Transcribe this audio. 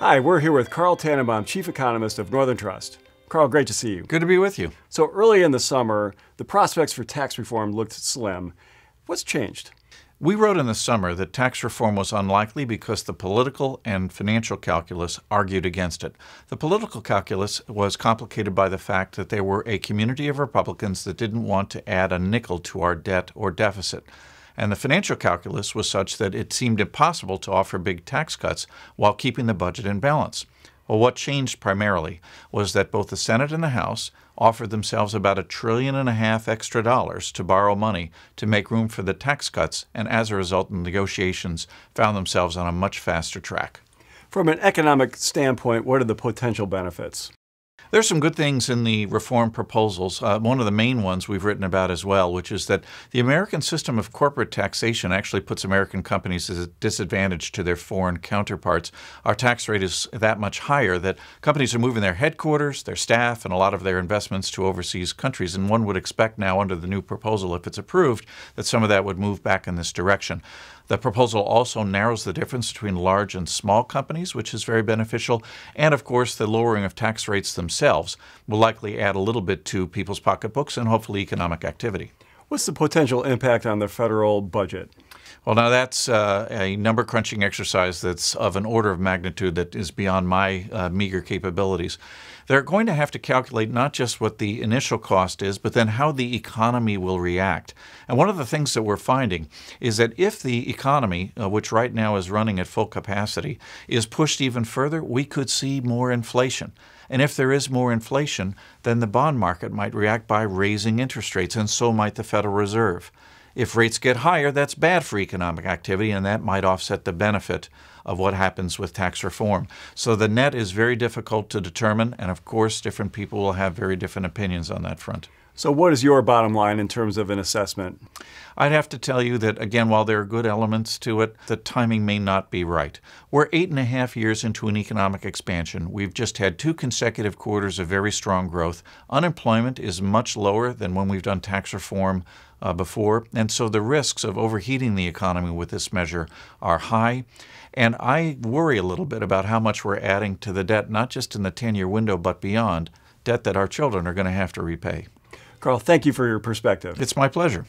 Hi, we're here with Carl Tannenbaum, Chief Economist of Northern Trust. Carl, great to see you. Good to be with you. So early in the summer, the prospects for tax reform looked slim. What's changed? We wrote in the summer that tax reform was unlikely because the political and financial calculus argued against it. The political calculus was complicated by the fact that there were a community of Republicans that didn't want to add a nickel to our debt or deficit. And the financial calculus was such that it seemed impossible to offer big tax cuts while keeping the budget in balance. Well, what changed primarily was that both the Senate and the House offered themselves about $1.5 trillion extra to borrow money to make room for the tax cuts, and as a result, the negotiations found themselves on a much faster track. From an economic standpoint, what are the potential benefits? There's some good things in the reform proposals. One of the main ones we've written about as well, which is that the American system of corporate taxation actually puts American companies at a disadvantage to their foreign counterparts. Our tax rate is that much higher that companies are moving their headquarters, their staff, and a lot of their investments to overseas countries. And one would expect now under the new proposal, if it's approved, that some of that would move back in this direction. The proposal also narrows the difference between large and small companies, which is very beneficial. And of course, the lowering of tax rates themselves will likely add a little bit to people's pocketbooks and hopefully economic activity. What's the potential impact on the federal budget? Well, now that's a number crunching exercise that's of an order of magnitude that is beyond my meager capabilities. They're going to have to calculate not just what the initial cost is, but then how the economy will react. And one of the things that we're finding is that if the economy, which right now is running at full capacity, is pushed even further, we could see more inflation. And if there is more inflation, then the bond market might react by raising interest rates, and so might the Federal Reserve. If rates get higher, that's bad for economic activity, and that might offset the benefit of what happens with tax reform. So the net is very difficult to determine, and of course, different people will have very different opinions on that front. So what is your bottom line in terms of an assessment? I'd have to tell you that, again, while there are good elements to it, the timing may not be right. We're 8.5 years into an economic expansion. We've just had 2 consecutive quarters of very strong growth. Unemployment is much lower than when we've done tax reform before, and so the risks of overheating the economy with this measure are high. And I worry a little bit about how much we're adding to the debt, not just in the 10-year window, but beyond, debt that our children are going to have to repay. Carl, thank you for your perspective. It's my pleasure.